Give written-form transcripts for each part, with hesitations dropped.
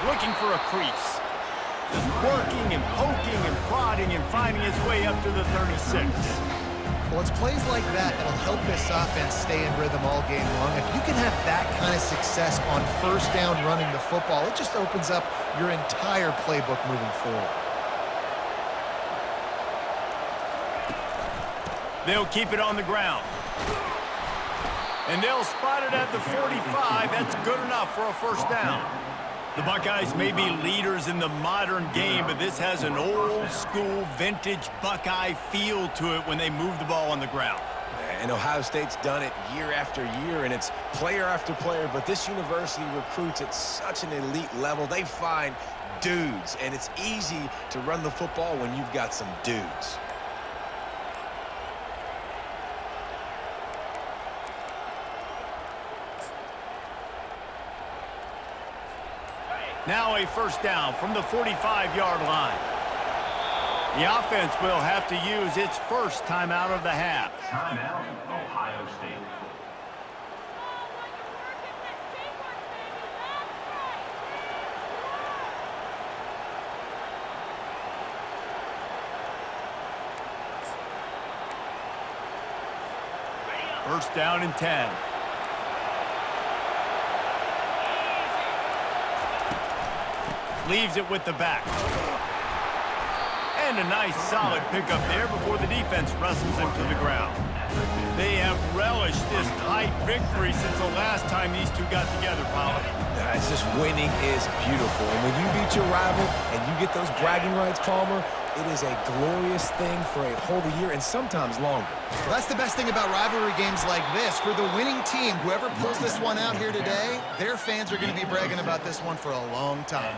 looking for a crease. Just working and poking and prodding and finding his way up to the 36. Well, it's plays like that that'll help this offense stay in rhythm all game long. If you can have that kind of success on first down running the football, it just opens up your entire playbook moving forward. They'll keep it on the ground. And they'll spot it at the 45. That's good enough for a first down. The Buckeyes may be leaders in the modern game, but this has an old-school, vintage Buckeye feel to it when they move the ball on the ground. And Ohio State's done it year after year, and it's player after player, but this university recruits at such an elite level. They find dudes, and it's easy to run the football when you've got some dudes. Now a first down from the 45-yard line. The offense will have to use its first timeout of the half. Timeout, Ohio State. First down and 10. Leaves it with the back. And a nice solid pickup there before the defense wrestles him to the ground. They have relished this tight victory since the last time these two got together, Pollard. It's just winning is beautiful. And when you beat your rival and you get those bragging rights, Palmer, it is a glorious thing for a whole year and sometimes longer. Well, that's the best thing about rivalry games like this. For the winning team, whoever pulls this one out here today, their fans are going to be bragging about this one for a long time.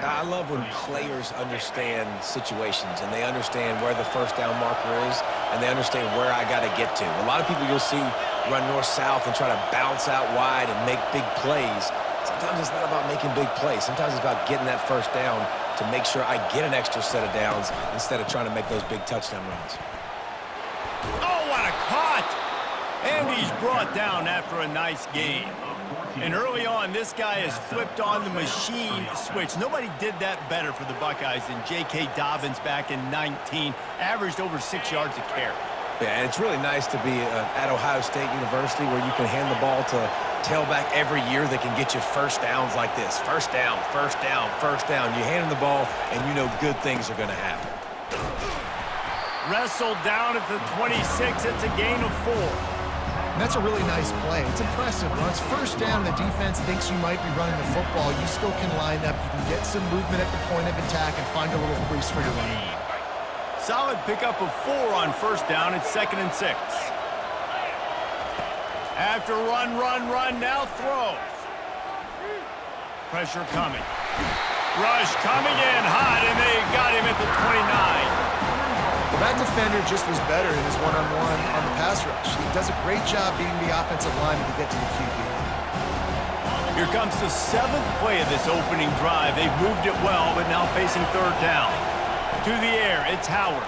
I love when players understand situations and they understand where the first down marker is and they understand where I got to get to. A lot of people you'll see run north-south and try to bounce out wide and make big plays. Sometimes it's not about making big plays. Sometimes it's about getting that first down to make sure I get an extra set of downs instead of trying to make those big touchdown runs. Oh, what a cut! And he's brought down after a nice gain. And early on, this guy has flipped on the machine switch. Nobody did that better for the Buckeyes than J.K. Dobbins back in 19. Averaged over 6 yards a carry. Yeah, and it's really nice to be at Ohio State University where you can hand the ball to tailback every year that can get you first downs like this. First down, first down, first down. You hand him the ball, and you know good things are going to happen. Wrestled down at the 26. It's a gain of 4. And that's a really nice play. It's impressive. When it's first down, the defense thinks you might be running the football. You still can line up. You can get some movement at the point of attack and find a little crease for your running game. Solid pickup of 4 on first down. It's 2nd and 6. After run, now throw. Pressure coming. Rush coming in hot, and they got him at the 29. Well, that defender just was better in his one-on-one on the pass rush. He does a great job beating the offensive lineman to get to the QB. Here comes the 7th play of this opening drive. They've moved it well, but now facing third down. To the air, it's Howard.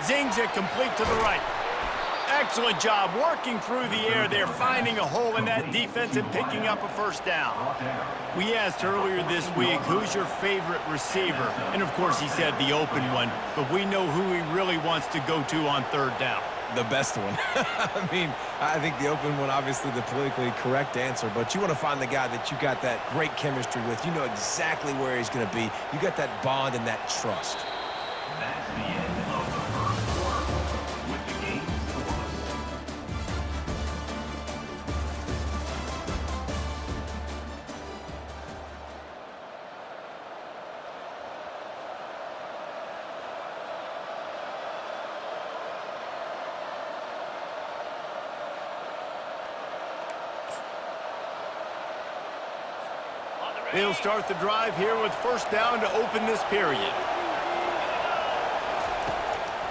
Zings it complete to the right. Excellent job working through the air there, finding a hole in that defense and picking up a first down. We asked earlier this week, who's your favorite receiver? And, of course, he said the open one, but we know who he really wants to go to on third down. The best one. I mean, I think the open one, obviously the politically correct answer, but you want to find the guy that you got that great chemistry with. You know exactly where he's going to be. You got that bond and that trust. That's the end of the first quarter with the game scoreless. They'll start the drive here with first down to open this period.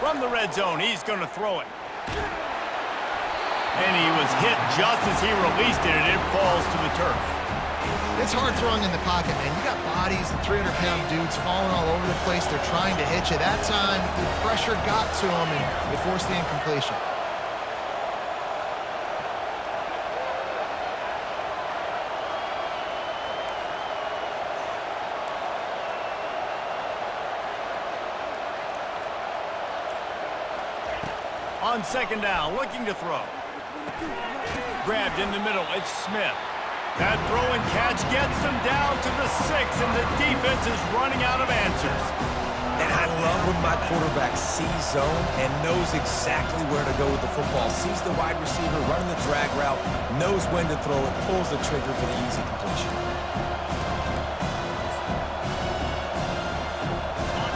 From the red zone, he's going to throw it. And he was hit just as he released it, and it falls to the turf. It's hard throwing in the pocket, man. You got bodies and 300-pound dudes falling all over the place. They're trying to hit you. That time, the pressure got to him, and it forced the incompletion. On second down, looking to throw. Grabbed in the middle, it's Smith. That throw and catch gets them down to the 6, and the defense is running out of answers. And I love when my quarterback sees zone and knows exactly where to go with the football. Sees the wide receiver running the drag route, knows when to throw it, pulls the trigger for the easy completion.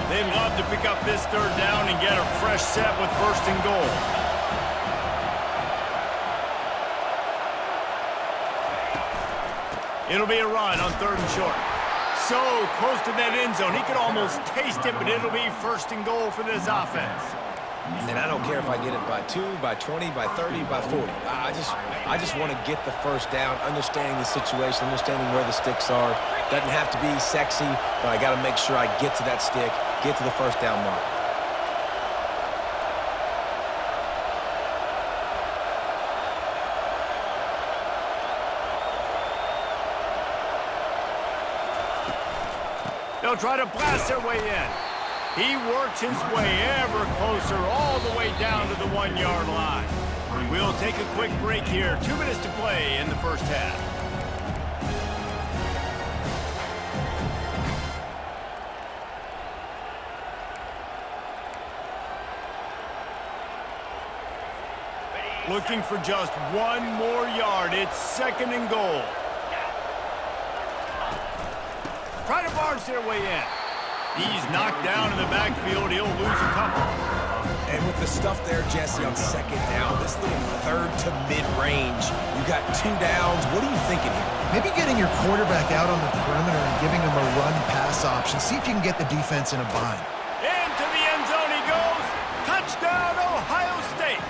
They'd love to pick up this third down and get a fresh set with 1st and goal. It'll be a run on 3rd and short. So close to that end zone. He could almost taste it, but it'll be 1st and goal for this offense. And I don't care if I get it by 2, by 20, by 30, by 40. I just want to get the first down, understanding the situation, understanding where the sticks are. Doesn't have to be sexy, but I got to make sure I get to that stick, get to the first down mark. They'll try to blast their way in. He works his way ever closer all the way down to the 1-yard line. We'll take a quick break here. 2 minutes to play in the first half. Looking for just 1 more yard. It's 2nd and goal. Try to barge their way in. He's knocked down in the backfield. He'll lose a couple. And with the stuff there, Jesse, on 2nd down, this little 3rd to mid-range, you got 2 downs. What are you thinking here? Maybe getting your quarterback out on the perimeter and giving him a run-pass option. See if you can get the defense in a bind. Into the end zone he goes. Touchdown, Ohio State.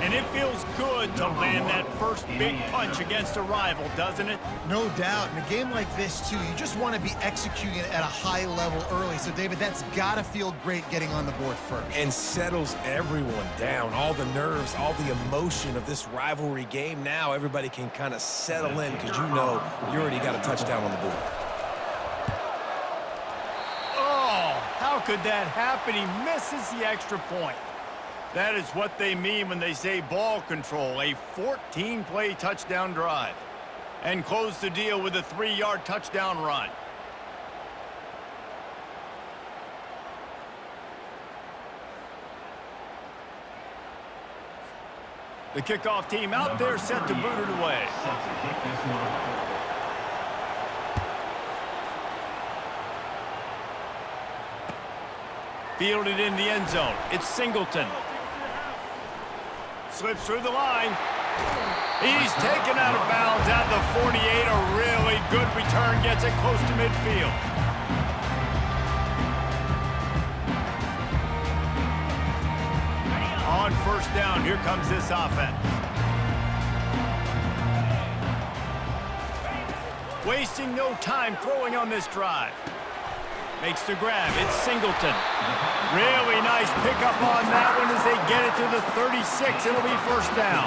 And it feels good to land that first big punch against a rival, doesn't it? No doubt. In a game like this, too, you just want to be executing it at a high level early. So, David, that's got to feel great getting on the board first. And settles everyone down. All the nerves, all the emotion of this rivalry game. Now everybody can kind of settle in because you know you already got a touchdown on the board. Oh, how could that happen? He misses the extra point. That is what they mean when they say ball control, a 14-play touchdown drive. And close the deal with a 3-yard touchdown run. The kickoff team out there set to boot it away. Fielded in the end zone. It's Singleton. Slips through the line. He's taken out of bounds at the 48. A really good return. Gets it close to midfield. On 1st down, here comes this offense. Wasting no time throwing on this drive. Makes the grab. It's Singleton. Really nice pickup on that one as they get it to the 36. It'll be 1st down.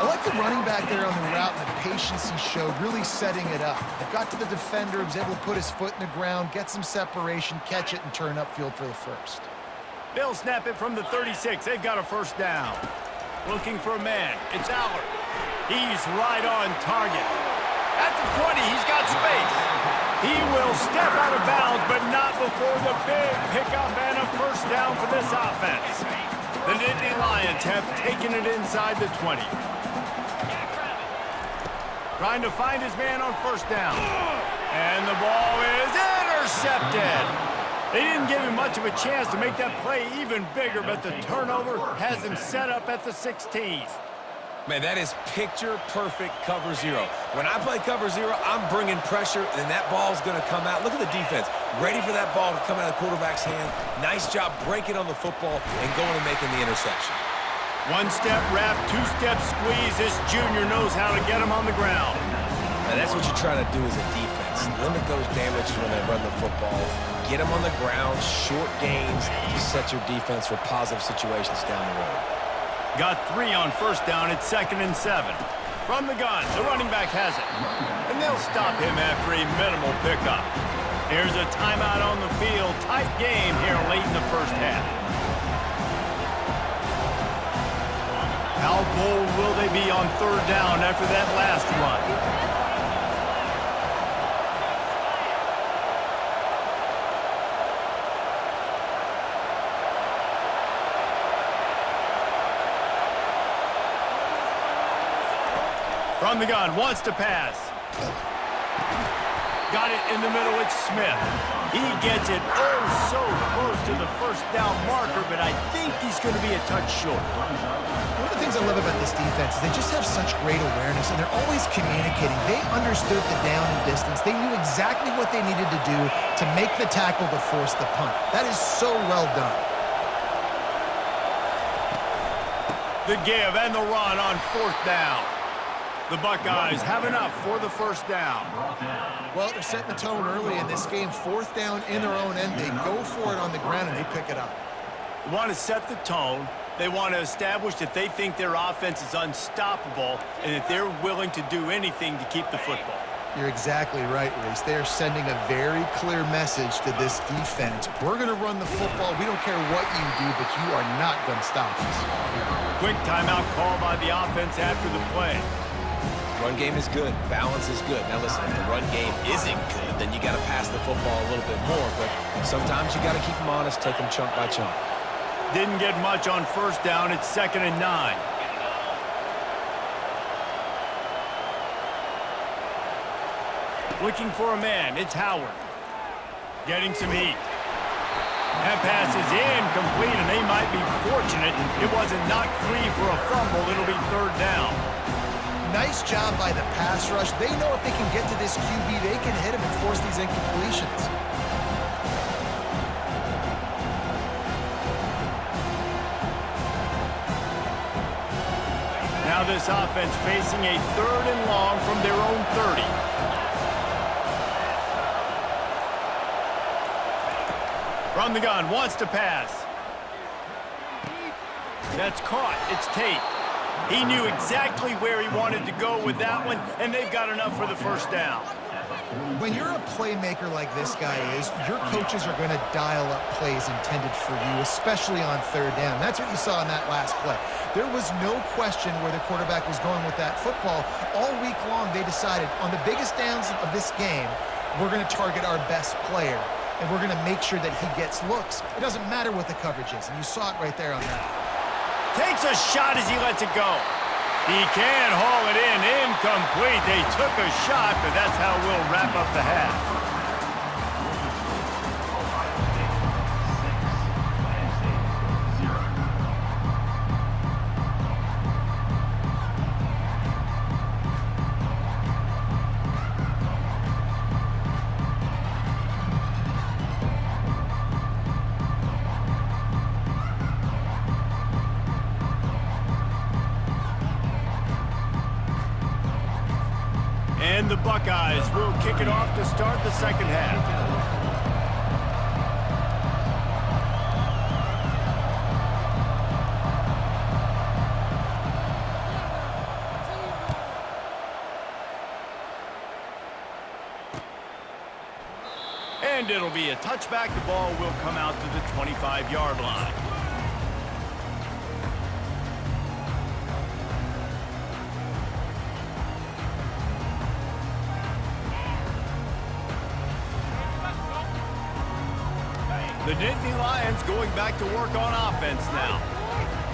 I like the running back there on the route and the patience he showed, really setting it up. He got to the defender, was able to put his foot in the ground, get some separation, catch it, and turn upfield for the 1st. They'll snap it from the 36. They've got a 1st down. Looking for a man. It's Aller. He's right on target. At the 20, he's got space. He will step out of bounds, but not before the big pickup and a 1st down for this offense. The Nittany Lions have taken it inside the 20. Trying to find his man on 1st down. And the ball is intercepted. They didn't give him much of a chance to make that play even bigger, but the turnover has him set up at the 16. Man, that is picture-perfect cover 0. When I play cover 0, I'm bringing pressure, and that ball's going to come out. Look at the defense. Ready for that ball to come out of the quarterback's hand. Nice job breaking on the football and going and making the interception. 1-step wrap, 2-step squeeze. This junior knows how to get him on the ground. And that's what you're trying to do as a defense. Limit those damages when they run the football. Get them on the ground, short gains to set your defense for positive situations down the road. Got 3 on 1st down. It's 2nd and 7. From the gun, the running back has it. And they'll stop him after a minimal pickup. Here's a timeout on the field. Tight game here late in the 1st half. How bold will they be on third down after that last run? From the gun, wants to pass. Got it in the middle, it's Smith. He gets it oh so close to the first down marker, but I think he's going to be a touch short. One of the things I love about this defense is they just have such great awareness, and they're always communicating. They understood the down and distance. They knew exactly what they needed to do to make the tackle to force the punt. That is so well done. The give and the run on fourth down. The Buckeyes have enough for the first down. Well, they're setting the tone early in this game. Fourth down in their own end. They go for it on the ground, and they pick it up. They want to set the tone. They want to establish that they think their offense is unstoppable and that they're willing to do anything to keep the football. You're exactly right, Reese. They are sending a very clear message to this defense. We're going to run the football. We don't care what you do, but you are not going to stop us. Quick timeout call by the offense after the play. Run game is good. Balance is good. Now listen, if the run game isn't good, then you got to pass the football a little bit more. But sometimes you got to keep them honest, take them chunk by chunk. Didn't get much on first down. It's 2nd and 9. Looking for a man. It's Howard. Getting some heat. That pass is incomplete, and they might be fortunate it wasn't knocked free for a fumble. It'll be third down. Nice job by the pass rush. They know if they can get to this QB, they can hit him and force these incompletions. Now this offense facing a 3rd and long from their own 30. From the gun, wants to pass. That's caught. It's Tate. He knew exactly where he wanted to go with that one, and they've got enough for the first down. When you're a playmaker like this guy is, your coaches are going to dial up plays intended for you, especially on third down. That's what you saw in that last play. There was no question where the quarterback was going with that football. All week long, they decided on the biggest downs of this game, we're going to target our best player, and we're going to make sure that he gets looks. It doesn't matter what the coverage is, and you saw it right there on that. Takes a shot as he lets it go. He can haul it in. Incomplete. They took a shot, but that's how we'll wrap up the half. And the Buckeyes will kick it off to start the second half. And it'll be a touchback. The ball will come out to the 25-yard line. The Nittany Lions going back to work on offense now.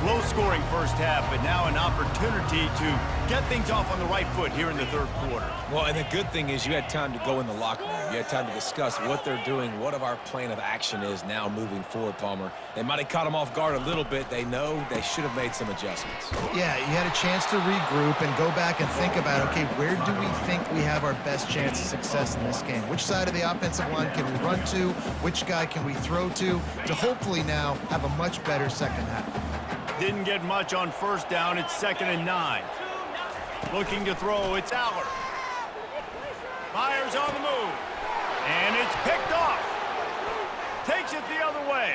Low-scoring first half, but now an opportunity to get things off on the right foot here in the third quarter. Well, and the good thing is you had time to go in the locker room. You had time to discuss what they're doing, what our plan of action is now moving forward, Palmer. They might have caught them off guard a little bit. They know they should have made some adjustments. Yeah, you had a chance to regroup and go back and think about, okay, where do we think we have our best chance of success in this game? Which side of the offensive line can we run to? Which guy can we throw to hopefully now have a much better second half? Didn't get much on first down. It's 2nd and 9. Looking to throw. It's Aller. Myers on the move. And it's picked off. Takes it the other way.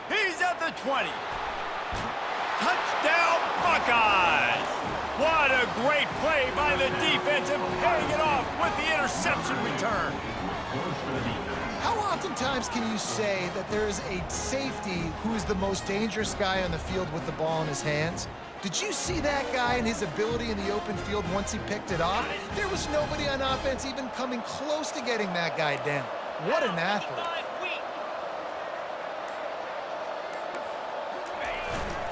He's at the 20. Touchdown, Buckeyes. What a great play by the defense and paying it off with the interception return. How oftentimes can you say that there is a safety who is the most dangerous guy on the field with the ball in his hands? Did you see that guy and his ability in the open field once he picked it off? There was nobody on offense even coming close to getting that guy down. What an athlete.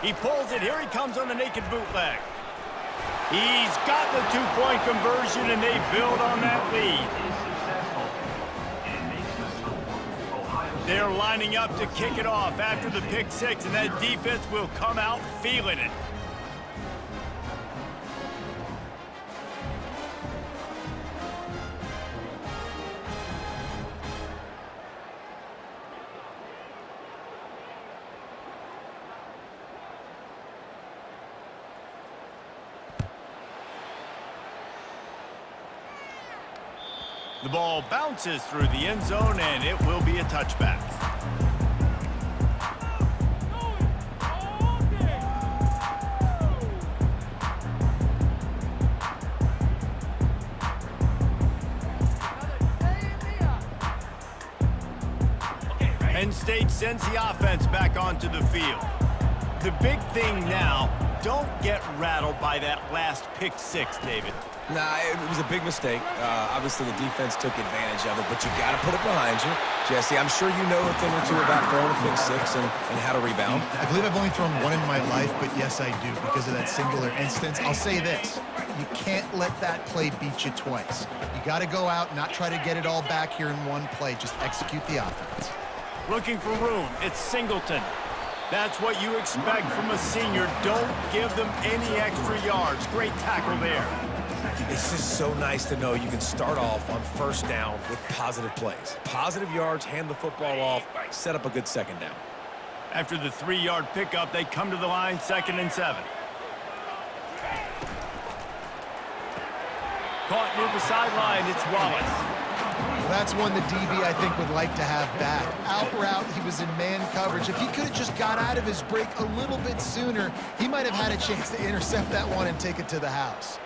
He pulls it. Here he comes on the naked bootleg. He's got the two-point conversion, and they build on that lead. They're lining up to kick it off after the pick six, and that defense will come out feeling it. The ball bounces through the end zone, and it will be a touchback. Penn State sends the offense back onto the field. The big thing now, don't get rattled by that last pick six, David. Nah, it was a big mistake. Obviously, the defense took advantage of it, but you got to put it behind you. Jesse, I'm sure you know a thing or two about throwing a pick six and how to rebound. I believe I've only thrown one in my life, but yes, I do because of that singular instance. I'll say this. You can't let that play beat you twice. You got to go out, not try to get it all back here in one play. Just execute the offense. Looking for room. It's Singleton. That's what you expect from a senior. Don't give them any extra yards. Great tackle there. It's just so nice to know you can start off on first down with positive plays. Positive yards, hand the football off, set up a good second down. After the 3-yard pickup, they come to the line, 2nd and 7. Caught near the sideline, it's Wallace. Well, that's one the DB, I think, would like to have back. Out route, he was in man coverage. If he could have just got out of his break a little bit sooner, he might have had a chance to intercept that one and take it to the house.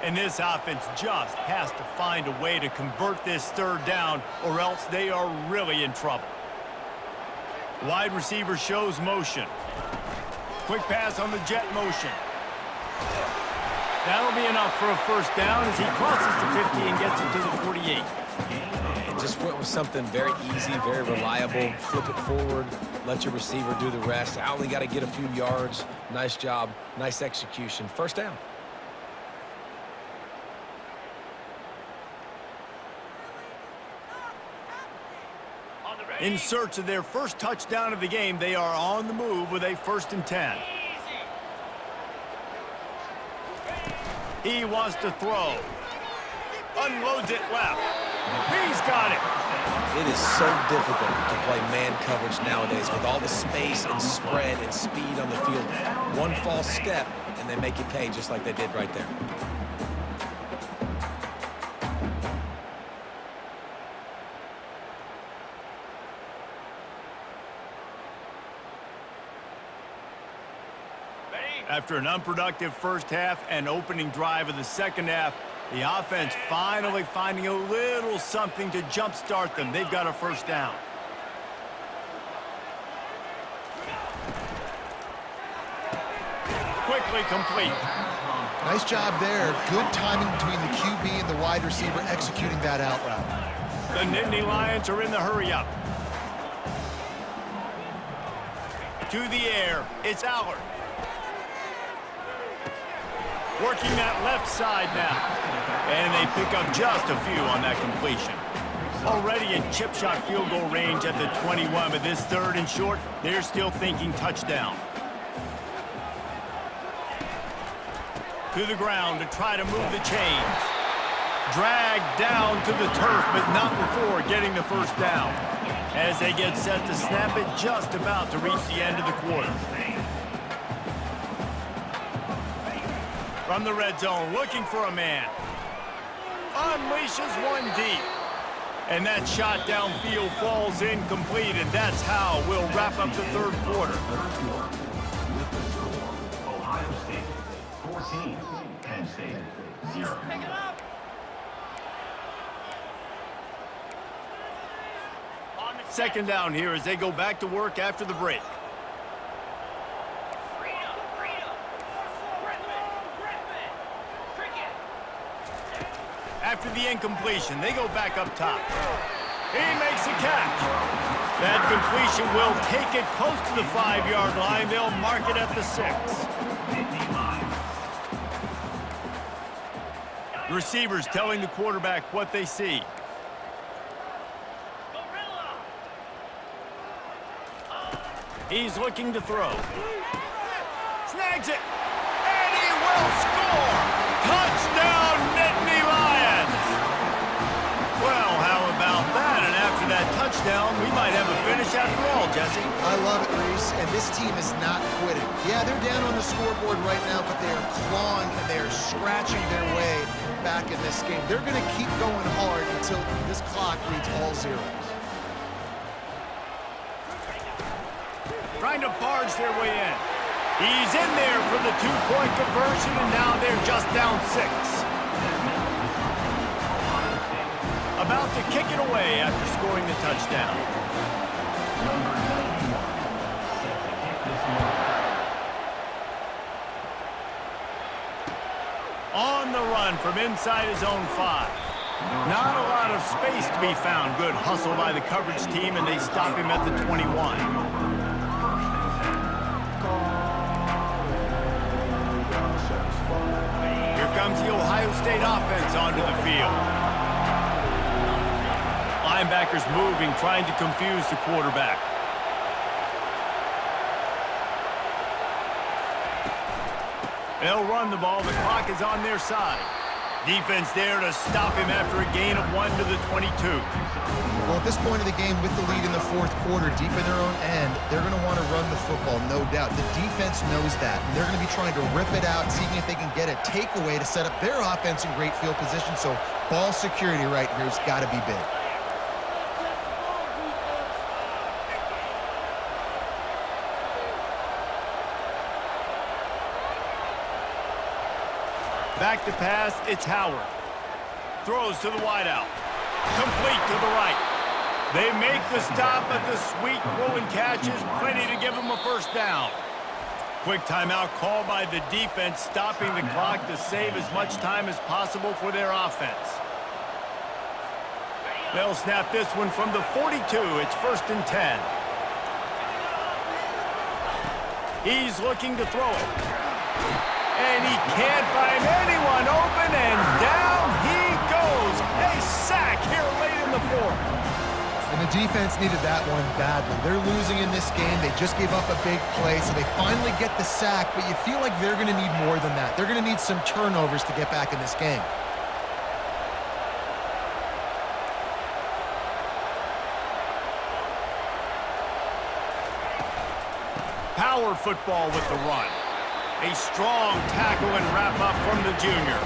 And this offense just has to find a way to convert this 3rd down, or else they are really in trouble. Wide receiver shows motion. Quick pass on the jet motion. That'll be enough for a 1st down as he crosses the 50 and gets it to the 48. And just went with something very easy, very reliable. Flip it forward, let your receiver do the rest. I only got to get a few yards. Nice job, nice execution. 1st down. In search of their first touchdown of the game, they are on the move with a 1st and 10. He wants to throw. Unloads it left. He's got it. It is so difficult to play man coverage nowadays with all the space and spread and speed on the field. One false step, and they make you pay just like they did right there. After an unproductive 1st half and opening drive of the 2nd half, the offense finally finding a little something to jumpstart them. They've got a 1st down. Quickly complete. Nice job there. Good timing between the QB and the wide receiver executing that out route. The Nittany Lions are in the hurry-up. To the air, it's Allard. Working that left side now. And they pick up just a few on that completion. Already in chip shot field goal range at the 21, but this 3rd and short, they're still thinking touchdown. To the ground to try to move the chains. Dragged down to the turf, but not before getting the 1st down. As they get set to snap it, just about to reach the end of the quarter. From the red zone, looking for a man. Unleashes one deep. And that shot downfield falls incomplete, and that's how we'll wrap up the 3rd quarter. Ohio State 14, Penn State 0. Second down here as they go back to work after the break. After the incompletion, they go back up top. He makes a catch. That completion will take it close to the 5-yard line. They'll mark it at the 6. The receivers telling the quarterback what they see. He's looking to throw. Snags it. And he will score. Touchdown, Nittany Lions. Well, how about that? And after that touchdown, we might have a finish after all, Jesse. I love it, Reese, and this team is not quitting. Yeah, they're down on the scoreboard right now, but they are clawing and they are scratching their way back in this game. They're going to keep going hard until this clock reads all zeros. Trying to barge their way in. He's in there for the 2-point conversion, and now they're just down 6. About to kick it away after scoring the touchdown. On the run from inside his own 5. Not a lot of space to be found. Good hustle by the coverage team, and they stop him at the 21. Comes the Ohio State offense onto the field. Linebackers moving, trying to confuse the quarterback. They'll run the ball. The clock is on their side. Defense there to stop him after a gain of 1 to the 22. Well, at this point of the game, with the lead in the 4th quarter, deep in their own end, they're going to want to run the football, no doubt. The defense knows that, and they're going to be trying to rip it out, seeing if they can get a takeaway to set up their offense in great field position. So ball security right here has got to be big. Back to pass, it's Howard. Throws to the wideout. Complete to the right. They make the stop, but the sweet rolling catch is plenty to give them a first down. Quick timeout called by the defense, stopping the clock to save as much time as possible for their offense. They'll snap this one from the 42. It's 1st and 10. He's looking to throw it. And he can't find anyone open, and down he goes. A sack here late in the 4th. And the defense needed that one badly. They're losing in this game. They just gave up a big play, so they finally get the sack, but you feel like they're going to need more than that. They're going to need some turnovers to get back in this game. Power football with the run. A strong tackle and wrap-up from the junior.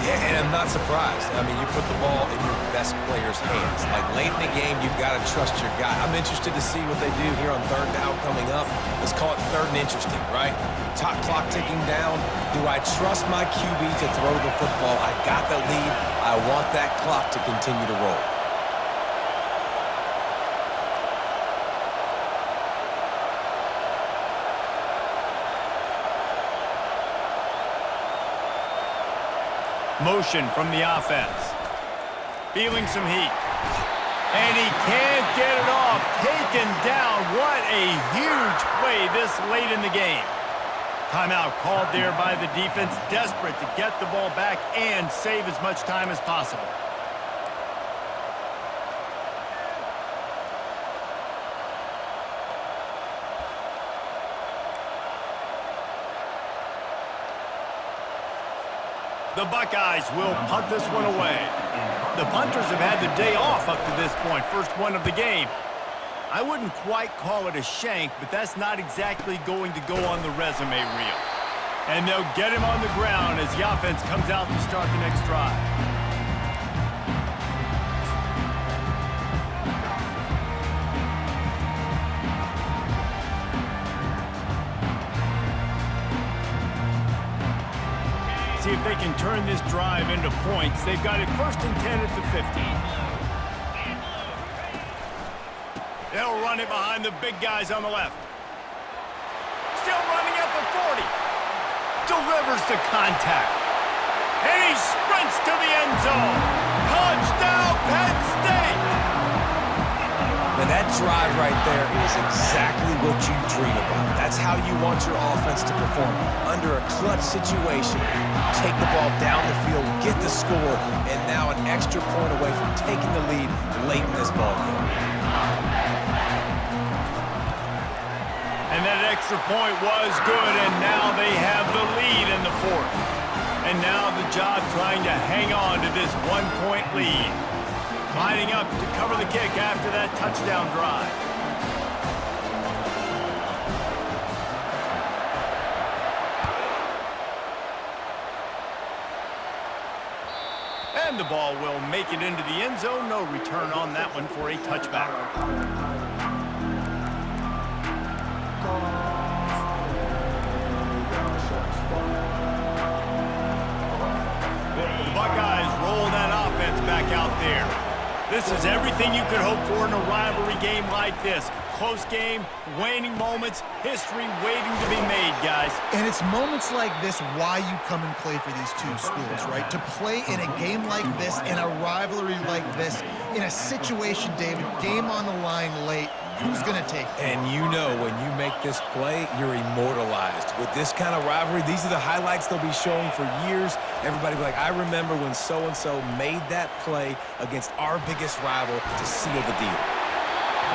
Yeah, and I'm not surprised. I mean, you put the ball in your best player's hands. Like, late in the game, you've got to trust your guy. I'm interested to see what they do here on 3rd down coming up. Let's call it 3rd and interesting, right? Top clock ticking down. Do I trust my QB to throw the football? I got the lead. I want that clock to continue to roll. Motion from the offense. Feeling some heat. And he can't get it off. Taken down. What a huge play this late in the game. Timeout called there by the defense, desperate to get the ball back and save as much time as possible. The Buckeyes will punt this one away. The punters have had the day off up to this point, first one of the game. I wouldn't quite call it a shank, but that's not exactly going to go on the resume reel. And they'll get him on the ground as the offense comes out to start the next drive. See if they can turn this drive into points. They've got it 1st and 10 at the 50. They'll run it behind the big guys on the left. Still running at the 40. Delivers the contact. And he sprints to the end zone. Touchdown, Penn State! And that drive right there is exactly what you dream about. That's how you want your offense to perform. Under a clutch situation, take the ball down the field, get the score, and now an extra point away from taking the lead late in this ball game. And that extra point was good, and now they have the lead in the fourth. And now the job trying to hang on to this one-point lead. Lining up to cover the kick after that touchdown drive. And the ball will make it into the end zone. No return on that one for a touchback. The Buckeyes roll that offense back out there. This is everything you could hope for in a rivalry game like this. Close game, waning moments, history waiting to be made, guys. And it's moments like this why you come and play for these two schools, right? To play in a game like this, in a rivalry like this, in a situation, David, game on the line late, who's going to take it? And you know when you make this play, you're immortalized. With this kind of rivalry, these are the highlights they'll be showing for years. Everybody will be like, I remember when so-and-so made that play against our biggest rival to seal the deal.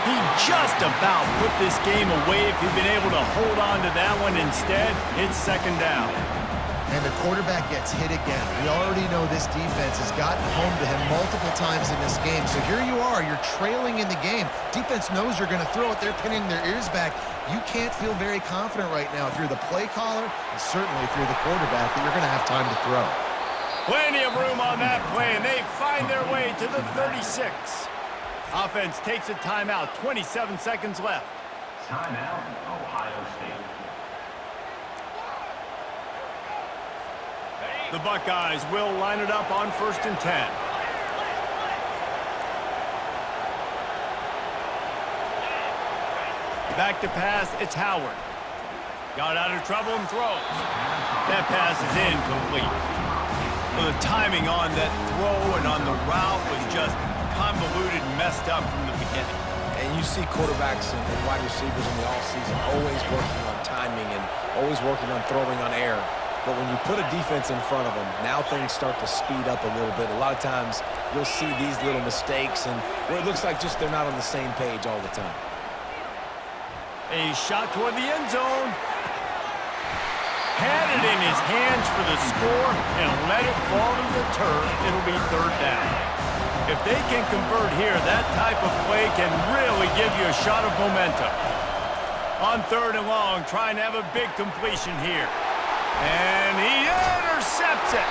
He just about put this game away if he'd been able to hold on to that one. Instead, it's second down. And the quarterback gets hit again. We already know this defense has gotten home to him multiple times in this game. So here you are, you're trailing in the game. Defense knows you're going to throw it. They're pinning their ears back. You can't feel very confident right now if you're the play caller, and certainly if you're the quarterback, that you're going to have time to throw. Plenty of room on that play, and they find their way to the 36. Offense takes a timeout, 27 seconds left. Timeout, Ohio State. The Buckeyes will line it up on 1st and 10. Back to pass, it's Howard. Got out of trouble and throws. That pass is incomplete. Well, the timing on that throw and on the route was just convoluted and messed up from the beginning. And you see quarterbacks and wide receivers in the offseason always working on timing and always working on throwing on air. But when you put a defense in front of them, now things start to speed up a little bit. A lot of times you'll see these little mistakes and where it looks like just they're not on the same page all the time. A shot toward the end zone. Had it in his hands for the score and let it fall to the turf. It'll be third down. If they can convert here, that type of play can really give you a shot of momentum. On 3rd and long, trying to have a big completion here. And he intercepts it.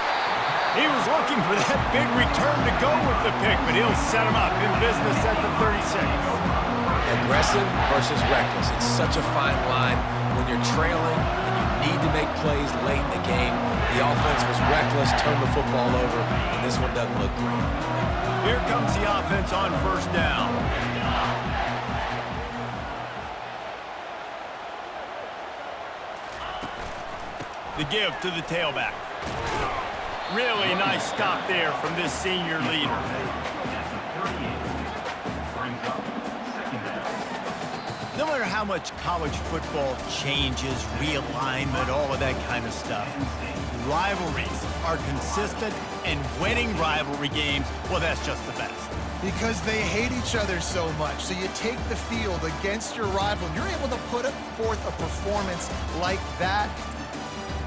He was looking for that big return to go with the pick, but he'll set him up in business at the 36. Aggressive versus reckless. It's such a fine line when you're trailing and you need to make plays late in the game. The offense was reckless, turned the football over, and this one doesn't look great. Here comes the offense on 1st down. The give to the tailback. Really nice stop there from this senior leader. No matter how much college football changes, realignment, all of that kind of stuff, rivalries are consistent, and winning rivalry games, well, that's just the best. Because they hate each other so much. So you take the field against your rival, and you're able to put forth a performance like that.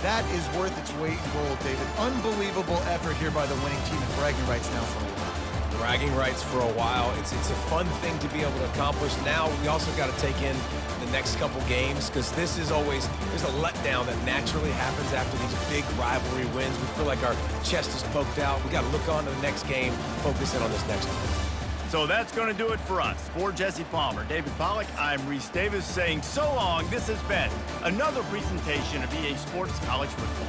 That is worth its weight in gold, David. Unbelievable effort here by the winning team, and bragging rights now for a while. Bragging rights for a while. It's a fun thing to be able to accomplish. Now we also got to take in the next couple games because this is always, there's a letdown that naturally happens after these big rivalry wins. We feel like our chest is poked out. We got to look on to the next game, focus in on this next one. So that's going to do it for us. For Jesse Palmer, David Pollack, I'm Reese Davis saying so long. This has been another presentation of EA Sports College Football.